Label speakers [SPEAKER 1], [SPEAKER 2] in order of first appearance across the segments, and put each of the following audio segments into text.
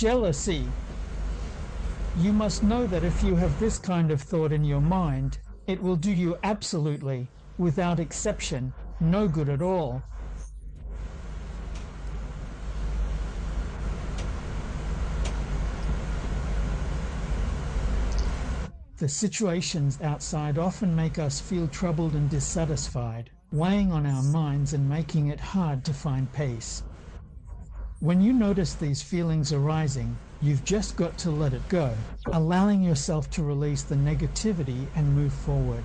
[SPEAKER 1] jealousy. You must know that if you have this kind of thought in your mind, it will do you absolutely, without exception, no good at all. The situations outside often make us feel troubled and dissatisfied, weighing on our minds and making it hard to find peace. When you notice these feelings arising, you've just got to let it go, allowing yourself to release the negativity and move forward.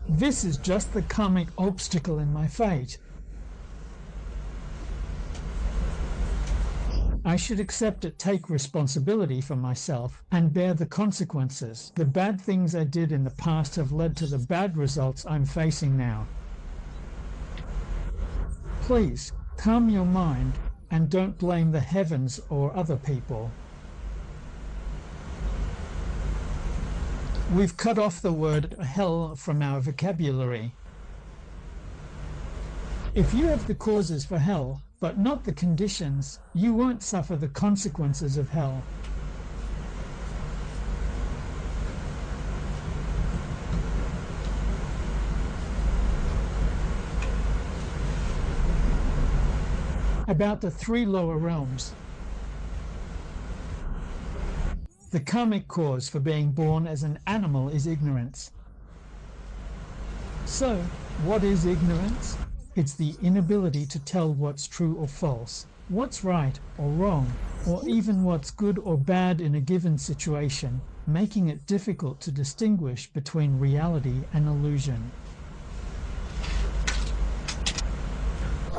[SPEAKER 1] This is just the karmic obstacle in my fate. I should accept it, take responsibility for myself, and bear the consequences. The bad things I did in the past have led to the bad results I'm facing now. Please, calm your mind and don't blame the heavens or other people. We've cut off the word hell from our vocabulary. If you have the causes for hell, but not the conditions, you won't suffer the consequences of hell. About the 3 lower realms. The karmic cause for being born as an animal is ignorance. So, what is ignorance? It's the inability to tell what's true or false, what's right or wrong, or even what's good or bad in a given situation, making it difficult to distinguish between reality and illusion.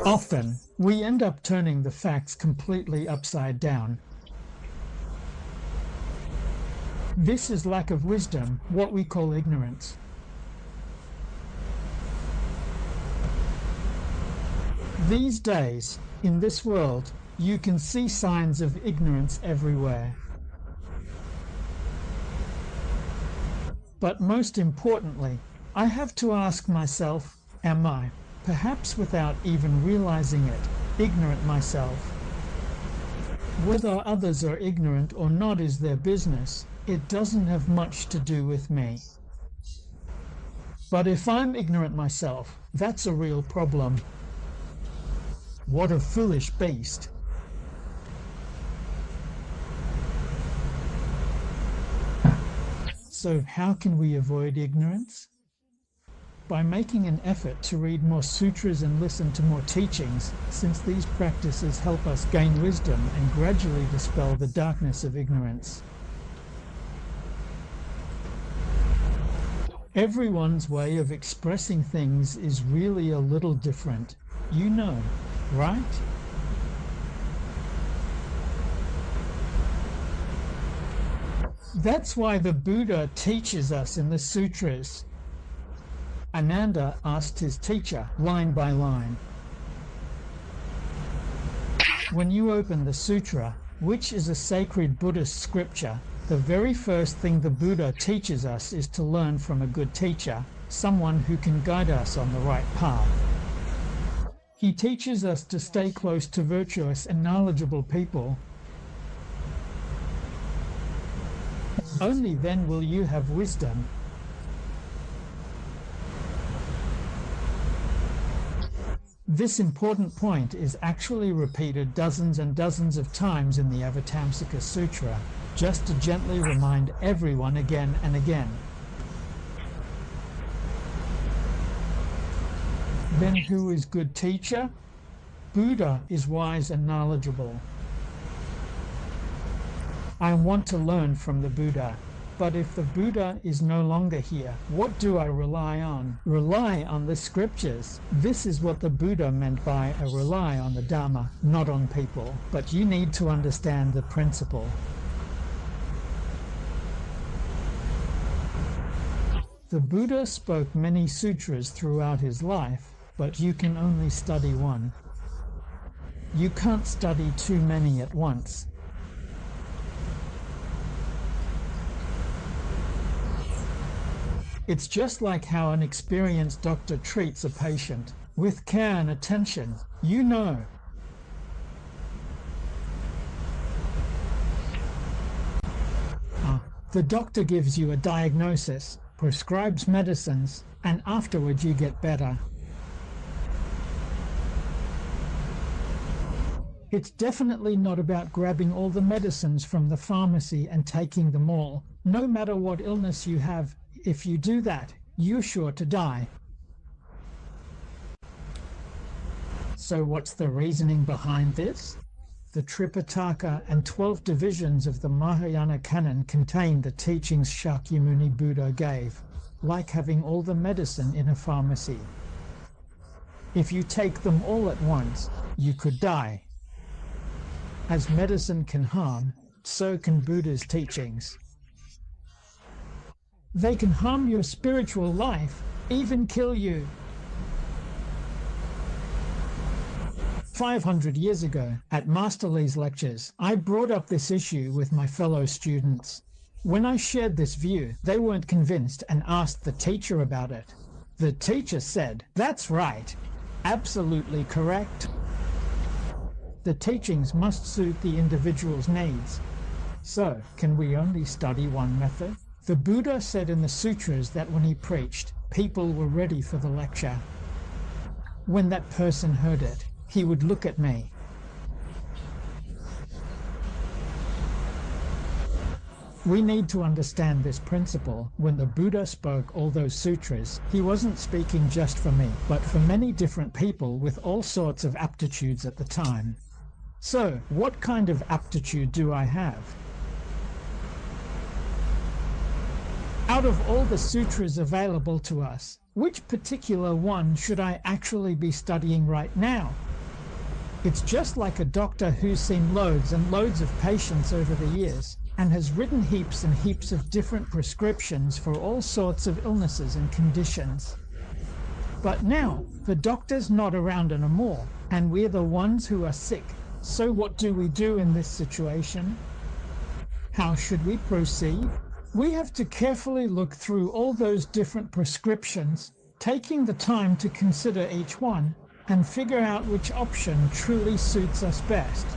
[SPEAKER 1] Often, we end up turning the facts completely upside down. This is lack of wisdom, what we call ignorance. These days, in this world, you can see signs of ignorance everywhere. But most importantly, I have to ask myself, am I, perhaps without even realizing it, ignorant myself? Whether others are ignorant or not is their business. It doesn't have much to do with me. But if I'm ignorant myself, that's a real problem. What a foolish beast. So how can we avoid ignorance? By making an effort to read more sutras and listen to more teachings, since these practices help us gain wisdom and gradually dispel the darkness of ignorance. Everyone's way of expressing things is really a little different, you know, right? That's why the Buddha teaches us in the sutras. Ananda asked his teacher, line by line, when you open the sutra, which is a sacred Buddhist scripture, the very first thing the Buddha teaches us is to learn from a good teacher, someone who can guide us on the right path. He teaches us to stay close to virtuous and knowledgeable people. Only then will you have wisdom. This important point is actually repeated dozens and dozens of times in the Avatamsaka Sutra, just to gently remind everyone again and again. Then who is good teacher? Buddha is wise and knowledgeable. I want to learn from the Buddha. But if the Buddha is no longer here, what do I rely on? Rely on the scriptures. This is what the Buddha meant by a rely on the Dharma, not on people. But you need to understand the principle. The Buddha spoke many sutras throughout his life, but you can only study one. You can't study too many at once. It's just like how an experienced doctor treats a patient. with care and attention, you know. The doctor gives you a diagnosis, prescribes medicines, and afterwards you get better. It's definitely not about grabbing all the medicines from the pharmacy and taking them all. No matter what illness you have, if you do that, you're sure to die. So what's the reasoning behind this? The Tripitaka and 12 divisions of the Mahayana canon contain the teachings Shakyamuni Buddha gave, like having all the medicine in a pharmacy. If you take them all at once, you could die. As medicine can harm, so can Buddha's teachings. They can harm your spiritual life, even kill you. 500 years ago, at Master Lee's lectures, I brought up this issue with my fellow students. When I shared this view, they weren't convinced and asked the teacher about it. The teacher said, "That's right, absolutely correct. The teachings must suit the individual's needs. So, can we only study one method?" The Buddha said in the sutras that when he preached, people were ready for the lecture. When that person heard it, he would look at me. We need to understand this principle. When the Buddha spoke all those sutras, he wasn't speaking just for me, but for many different people with all sorts of aptitudes at the time. So, what kind of aptitude do I have? Out of all the sutras available to us, which particular one should I actually be studying right now? It's just like a doctor who's seen loads and loads of patients over the years and has written heaps and heaps of different prescriptions for all sorts of illnesses and conditions. But now, the doctor's not around anymore, and we're the ones who are sick. So what do we do in this situation? How should we proceed? We have to carefully look through all those different prescriptions, taking the time to consider each one, and figure out which option truly suits us best.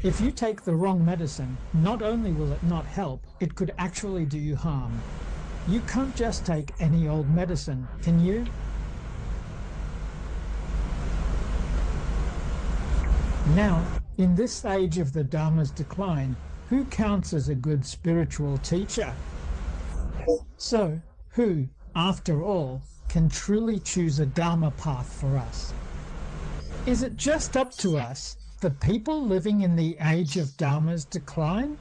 [SPEAKER 1] If you take the wrong medicine, not only will it not help, it could actually do you harm. You can't just take any old medicine, can you? Now, in this age of the Dharma's decline, who counts as a good spiritual teacher? So, who, after all, can truly choose a Dharma path for us? Is it just up to us, the people living in the age of Dharma's decline?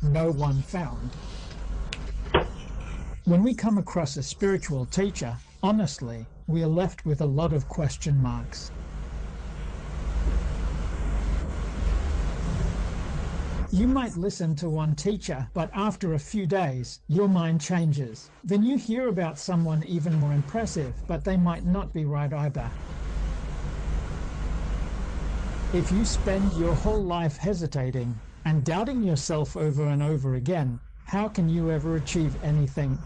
[SPEAKER 1] No one found. When we come across a spiritual teacher, honestly, we are left with a lot of question marks. You might listen to one teacher, but after a few days, your mind changes. Then you hear about someone even more impressive, but they might not be right either. If you spend your whole life hesitating and doubting yourself over and over again, how can you ever achieve anything?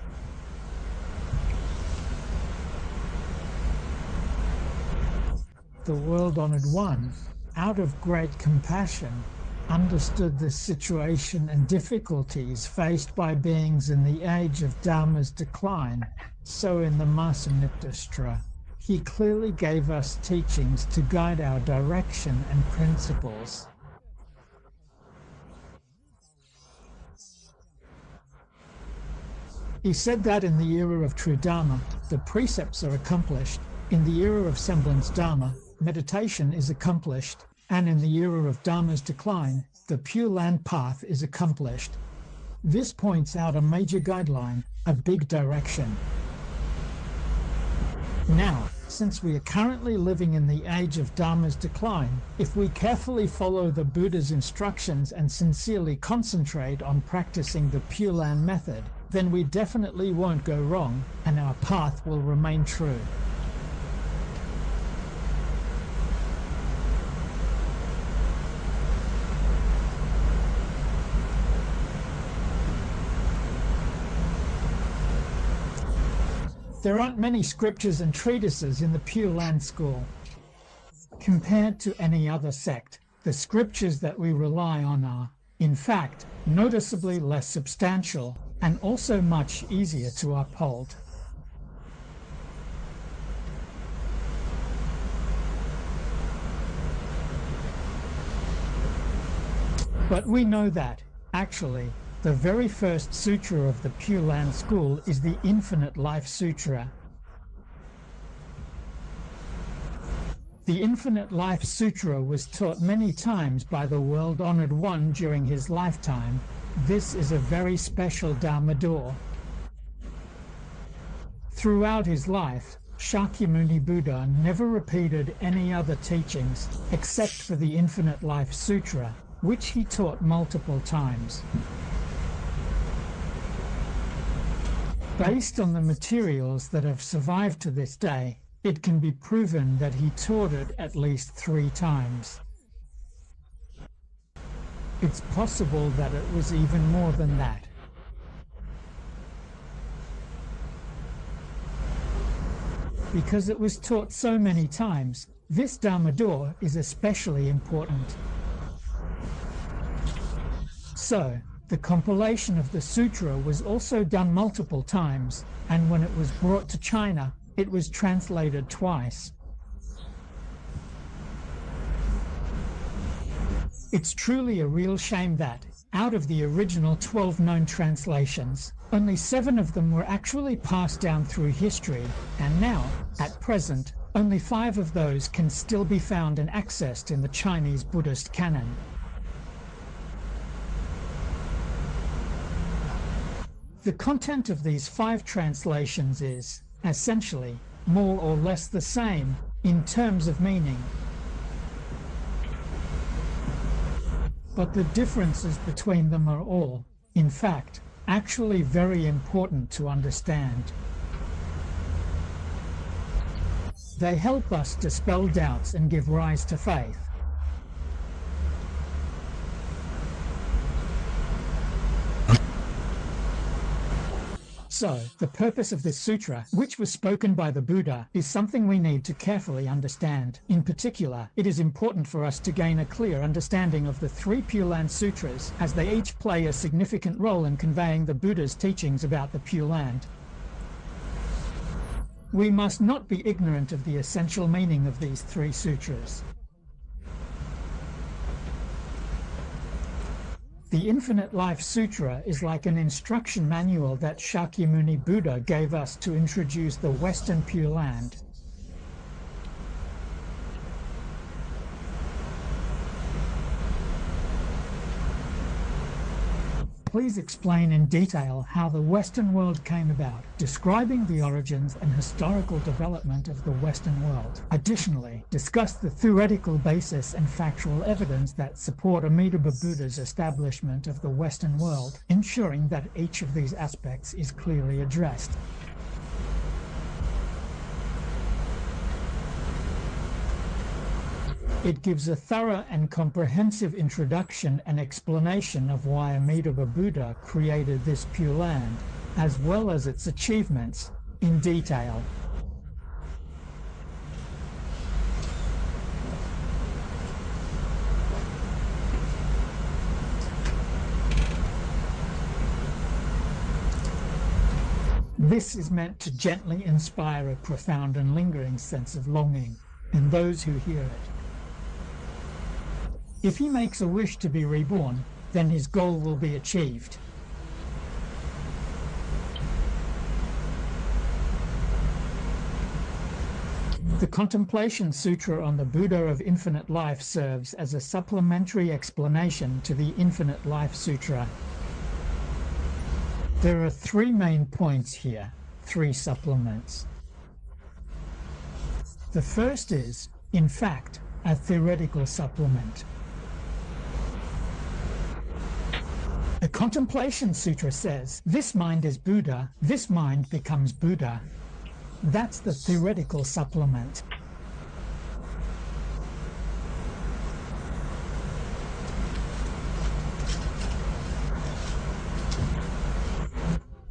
[SPEAKER 1] The world-honored one, out of great compassion, understood the situation and difficulties faced by beings in the age of Dharma's decline. So in the Masamnipta, he clearly gave us teachings to guide our direction and principles. He said that in the era of true Dharma, the precepts are accomplished. In the era of semblance Dharma, meditation is accomplished. And in the era of Dharma's decline, the Pure Land path is accomplished. This points out a major guideline, a big direction. Now, since we are currently living in the age of Dharma's decline, if we carefully follow the Buddha's instructions and sincerely concentrate on practicing the Pure Land method, then we definitely won't go wrong, and our path will remain true. There aren't many scriptures and treatises in the Pure Land school. Compared to any other sect, the scriptures that we rely on are, in fact, noticeably less substantial and also much easier to uphold. But we know that, actually, the very first sutra of the Pure Land school is the Infinite Life Sutra. The Infinite Life Sutra was taught many times by the world-honored one during his lifetime. This is a very special Dharma door. Throughout his life, Shakyamuni Buddha never repeated any other teachings except for the Infinite Life Sutra, which he taught multiple times. Based on the materials that have survived to this day, it can be proven that he taught it at least 3 times. It's possible that it was even more than that. Because it was taught so many times, this Dharma door is especially important. So, the compilation of the sutra was also done multiple times, and when it was brought to China, it was translated twice. It's truly a real shame that, out of the original 12 known translations, only 7 of them were actually passed down through history, and now, at present, only 5 of those can still be found and accessed in the Chinese Buddhist canon. The content of these 5 translations is, essentially, more or less the same in terms of meaning. But the differences between them are all, in fact, actually very important to understand. They help us dispel doubts and give rise to faith. So, the purpose of this sutra, which was spoken by the Buddha, is something we need to carefully understand. In particular, it is important for us to gain a clear understanding of the 3 Pure Land Sutras, as they each play a significant role in conveying the Buddha's teachings about the Pure Land. We must not be ignorant of the essential meaning of these 3 sutras. The Infinite Life Sutra is like an instruction manual that Shakyamuni Buddha gave us to introduce the Western Pure Land. Please explain in detail how the Western world came about, describing the origins and historical development of the Western world. Additionally, discuss the theoretical basis and factual evidence that support Amitabha Buddha's establishment of the Western world, ensuring that each of these aspects is clearly addressed. It gives a thorough and comprehensive introduction and explanation of why Amitabha Buddha created this Pure Land, as well as its achievements, in detail. This is meant to gently inspire a profound and lingering sense of longing in those who hear it. If he makes a wish to be reborn, then his goal will be achieved. The Contemplation Sutra on the Buddha of Infinite Life serves as a supplementary explanation to the Infinite Life Sutra. There are 3 main points here, 3 supplements. The first is, in fact, a theoretical supplement. The Contemplation Sutra says, this mind is Buddha, this mind becomes Buddha. That's the theoretical supplement.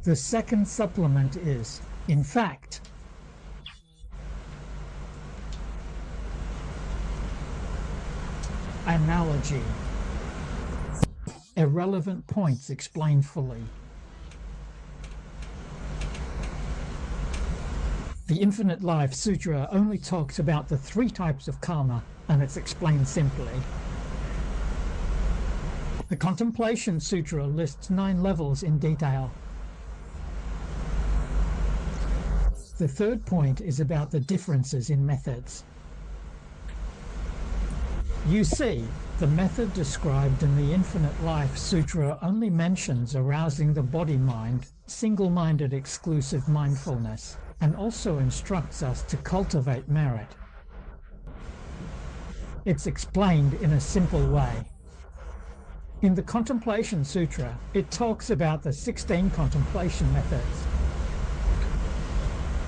[SPEAKER 1] The second supplement is, In fact, analogy. Irrelevant points explained fully. The Infinite Life Sutra only talks about the 3 types of karma, and it's explained simply. The Contemplation Sutra lists 9 levels in detail. The 3rd point is about the differences in methods. You see, the method described in the Infinite Life Sutra only mentions arousing the body-mind, single-minded exclusive mindfulness, and also instructs us to cultivate merit. It's explained in a simple way. In the Contemplation Sutra, it talks about the 16 contemplation methods.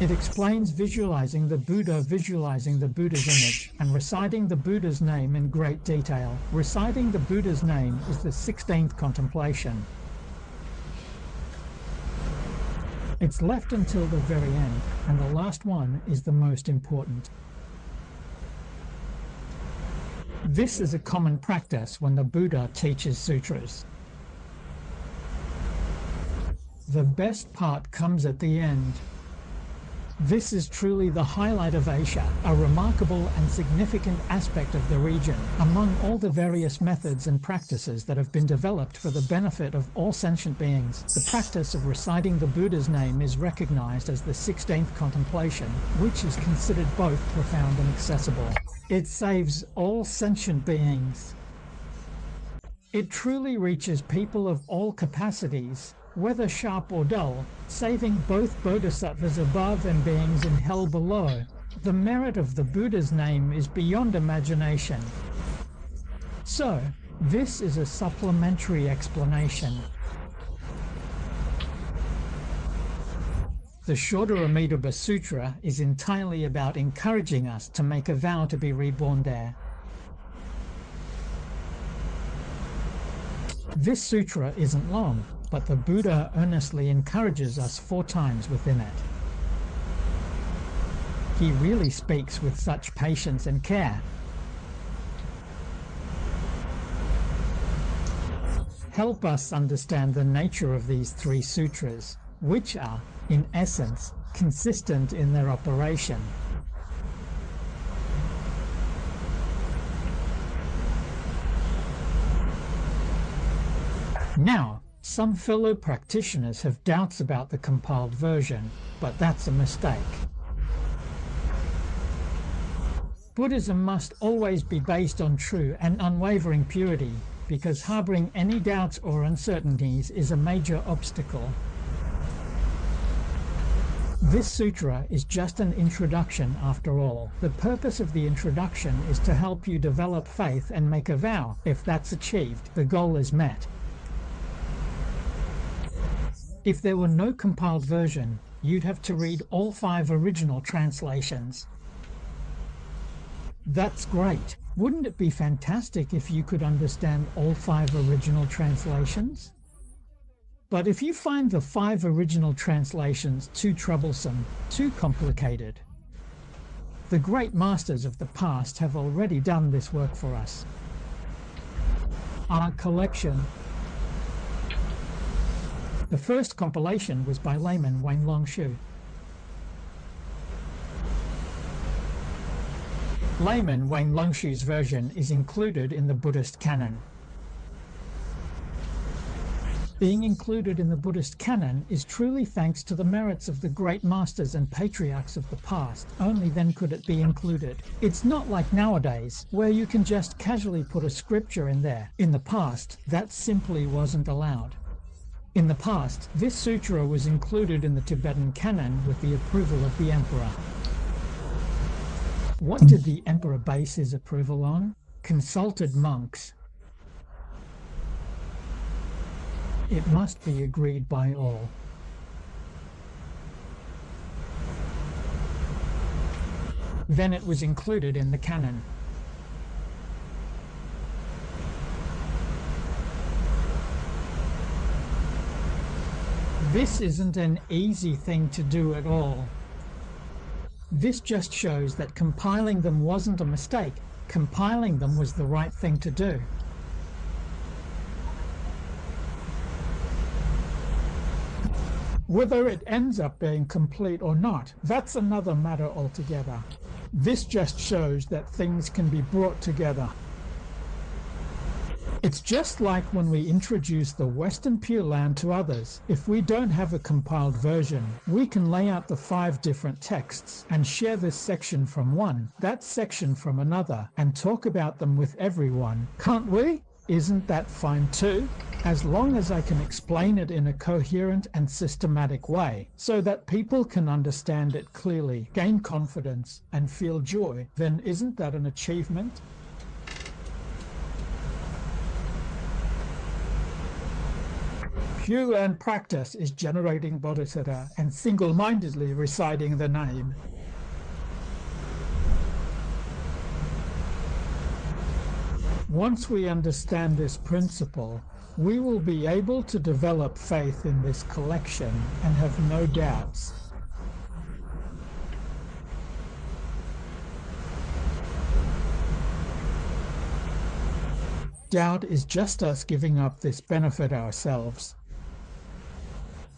[SPEAKER 1] It explains visualizing the Buddha's image and reciting the Buddha's name in great detail. Reciting the Buddha's name is the 16th contemplation. It's left until the very end, and the last one is the most important. This is a common practice when the Buddha teaches sutras. The best part comes at the end. This is truly the highlight of Asia, a remarkable and significant aspect of the region. Among all the various methods and practices that have been developed for the benefit of all sentient beings, the practice of reciting the Buddha's name is recognized as the 16th contemplation, which is considered both profound and accessible. It saves all sentient beings. It truly reaches people of all capacities, whether sharp or dull, saving both bodhisattvas above and beings in hell below. The merit of the Buddha's name is beyond imagination. So, this is a supplementary explanation. The shorter Amitabha Sutra is entirely about encouraging us to make a vow to be reborn there. This sutra isn't long, but the Buddha earnestly encourages us 4 times within it. He really speaks with such patience and care. Help us understand the nature of these 3 sutras, which are, in essence, consistent in their operation. Now, some fellow practitioners have doubts about the compiled version, but that's a mistake. Buddhism must always be based on true and unwavering purity, because harboring any doubts or uncertainties is a major obstacle. This sutra is just an introduction after all. The purpose of the introduction is to help you develop faith and make a vow. If that's achieved, the goal is met. If there were no compiled version, you'd have to read all 5 original translations. That's great. Wouldn't it be fantastic if you could understand all 5 original translations? But if you find the 5 original translations too troublesome, too complicated, the great masters of the past have already done this work for us. Our collection. The first compilation was by layman Wang Longshu. Layman Wang Longshu's version is included in the Buddhist canon. Being included in the Buddhist canon is truly thanks to the merits of the great masters and patriarchs of the past. Only then could it be included. It's not like nowadays, where you can just casually put a scripture in there. In the past, that simply wasn't allowed. In the past, this sutra was included in the Tibetan canon with the approval of the emperor. What did the emperor base his approval on? Consulted monks. It must be agreed by all. Then it was included in the canon. This isn't an easy thing to do at all. This just shows that compiling them wasn't a mistake. Compiling them was the right thing to do. Whether it ends up being complete or not, that's another matter altogether. This just shows that things can be brought together. It's just like when we introduce the Western Pure Land to others. If we don't have a compiled version, we can lay out the 5 different texts and share this section from one, that section from another, and talk about them with everyone. Can't we? Isn't that fine too? As long as I can explain it in a coherent and systematic way, so that people can understand it clearly, gain confidence, and feel joy, then isn't that an achievement? Pure Land practice is generating Bodhisattva and single-mindedly reciting the name. Once we understand this principle, we will be able to develop faith in this collection and have no doubts. Doubt is just us giving up this benefit ourselves.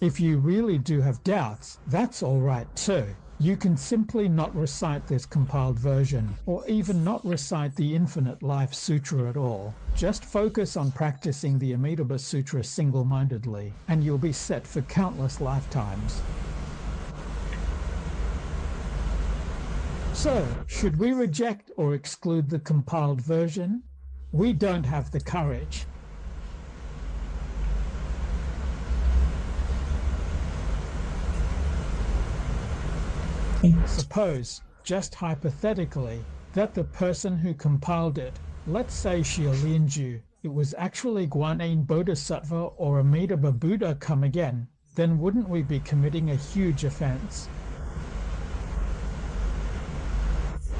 [SPEAKER 1] If you really do have doubts, that's all right too. You can simply not recite this compiled version, or even not recite the Infinite Life Sutra at all. Just focus on practicing the Amitabha Sutra single-mindedly, and you'll be set for countless lifetimes. So, should we reject or exclude the compiled version? We don't have the courage. Suppose, just hypothetically, that the person who compiled it, let's say Xiaolianju, it was actually Guanyin Bodhisattva or Amitabha Buddha come again, then wouldn't we be committing a huge offense?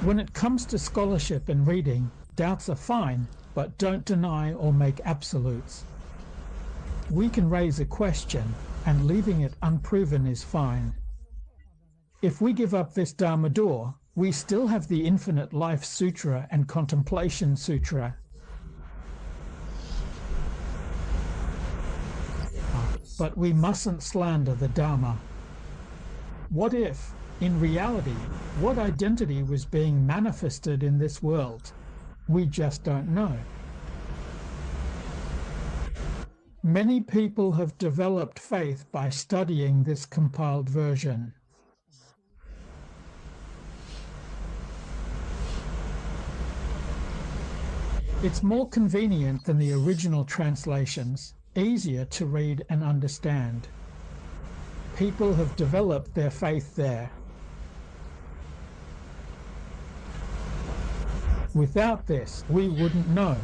[SPEAKER 1] When it comes to scholarship and reading, doubts are fine, but don't deny or make absolutes. We can raise a question, and leaving it unproven is fine. If we give up this Dharma door, we still have the Infinite Life Sutra and Contemplation Sutra. But we mustn't slander the Dharma. What if, in reality, what identity was being manifested in this world? We just don't know. Many people have developed faith by studying this compiled version. It's more convenient than the original translations, easier to read and understand. People have developed their faith there. Without this, we wouldn't know.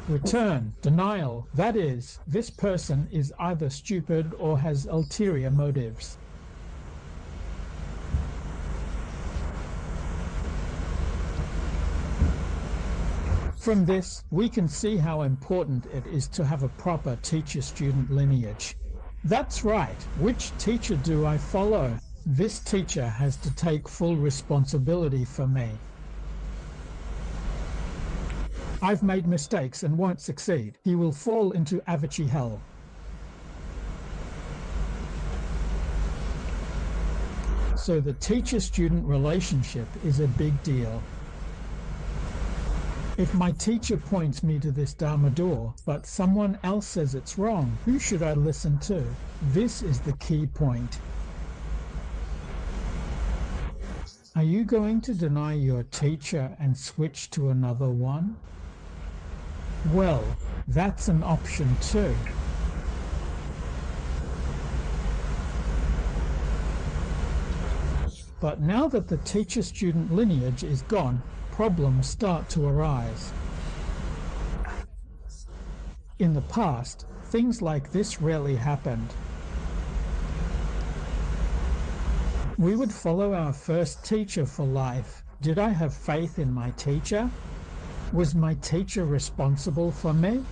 [SPEAKER 1] Return, denial, that is, this person is either stupid or has ulterior motives. From this, we can see how important it is to have a proper teacher-student lineage. That's right, which teacher do I follow? This teacher has to take full responsibility for me. I've made mistakes and won't succeed. He will fall into Avachi hell. So the teacher-student relationship is a big deal. If my teacher points me to this Dharma door, but someone else says it's wrong, who should I listen to? This is the key point. Are you going to deny your teacher and switch to another one? Well, that's an option too. But now that the teacher-student lineage is gone, problems start to arise. In the past, things like this rarely happened. We would follow our first teacher for life. Did I have faith in my teacher? Was my teacher responsible for me?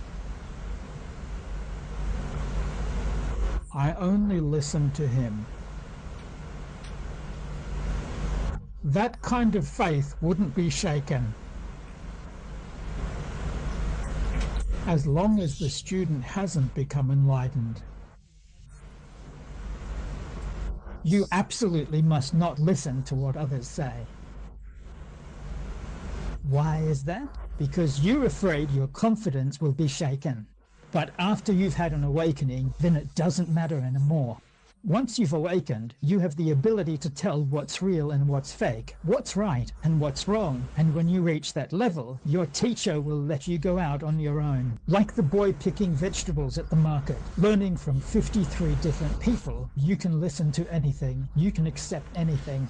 [SPEAKER 1] I only listen to him. That kind of faith wouldn't be shaken. As long as the student hasn't become enlightened. You absolutely must not listen to what others say. Why is that? Because you're afraid your confidence will be shaken. But after you've had an awakening, then it doesn't matter anymore. Once you've awakened, you have the ability to tell what's real and what's fake, what's right and what's wrong. And when you reach that level, your teacher will let you go out on your own. Like the boy picking vegetables at the market, learning from 53 different people. You can listen to anything, you can accept anything.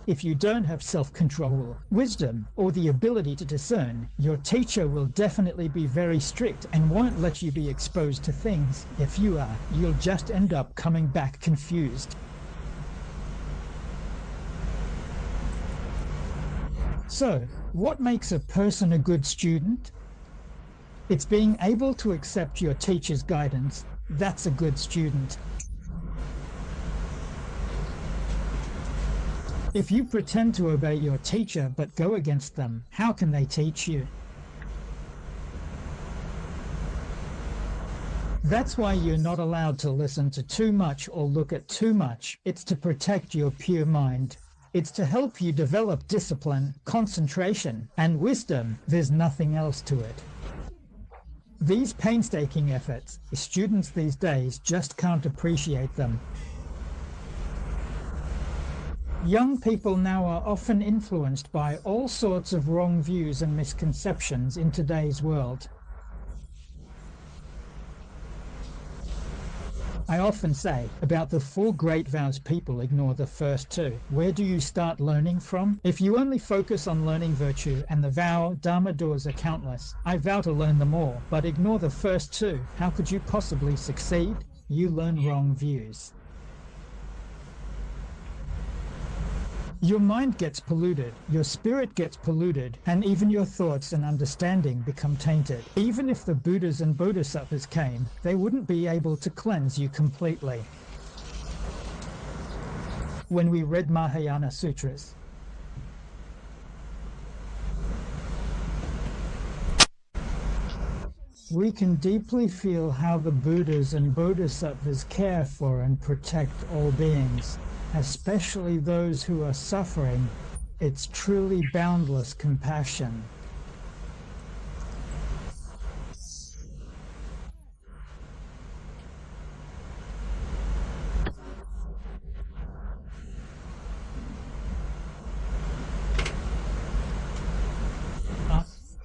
[SPEAKER 1] If you don't have self-control, wisdom, or the ability to discern, your teacher will definitely be very strict and won't let you be exposed to things. If you are, you'll just end up coming back confused. So, what makes a person a good student? It's being able to accept your teacher's guidance. That's a good student. If you pretend to obey your teacher but go against them, how can they teach you? That's why you're not allowed to listen to too much or look at too much. It's to protect your pure mind. It's to help you develop discipline, concentration, and wisdom. There's nothing else to it. These painstaking efforts, students these days just can't appreciate them. Young people now are often influenced by all sorts of wrong views and misconceptions in today's world. I often say about the 4 great vows, people ignore the first 2. Where do you start learning from? If you only focus on learning virtue and the vow, Dharma doors are countless. I vow to learn them all, but ignore the first 2. How could you possibly succeed? You learn wrong views. Your mind gets polluted, your spirit gets polluted, and even your thoughts and understanding become tainted. Even if the Buddhas and Bodhisattvas came, they wouldn't be able to cleanse you completely. When we read Mahayana Sutras, we can deeply feel how the Buddhas and Bodhisattvas care for and protect all beings, especially those who are suffering. It's truly boundless compassion.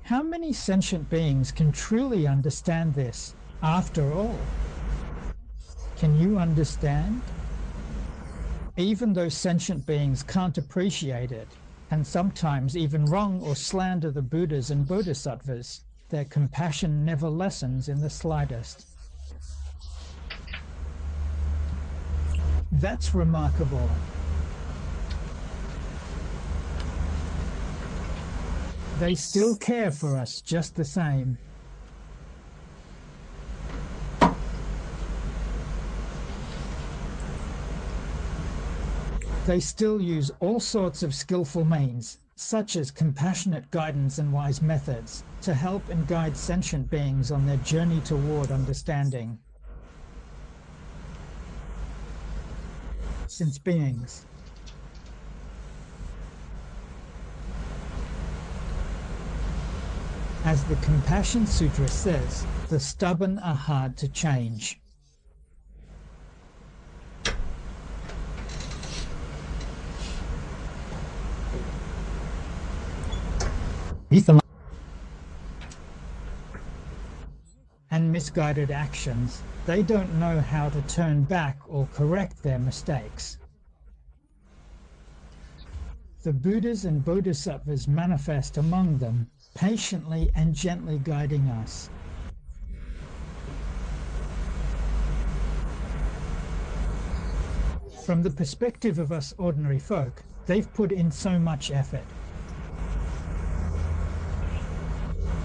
[SPEAKER 1] How many sentient beings can truly understand this? After all, can you understand? Even those sentient beings can't appreciate it, and sometimes even wrong or slander the Buddhas and Bodhisattvas, their compassion never lessens in the slightest. That's remarkable. They still care for us just the same. They still use all sorts of skillful means, such as compassionate guidance and wise methods, to help and guide sentient beings on their journey toward understanding. Since beings, as the Compassion Sutra says, the stubborn are hard to change. And misguided actions, they don't know how to turn back or correct their mistakes. The Buddhas and Bodhisattvas manifest among them, patiently and gently guiding us. From the perspective of us ordinary folk, they've put in so much effort.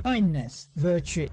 [SPEAKER 1] Kindness, virtue,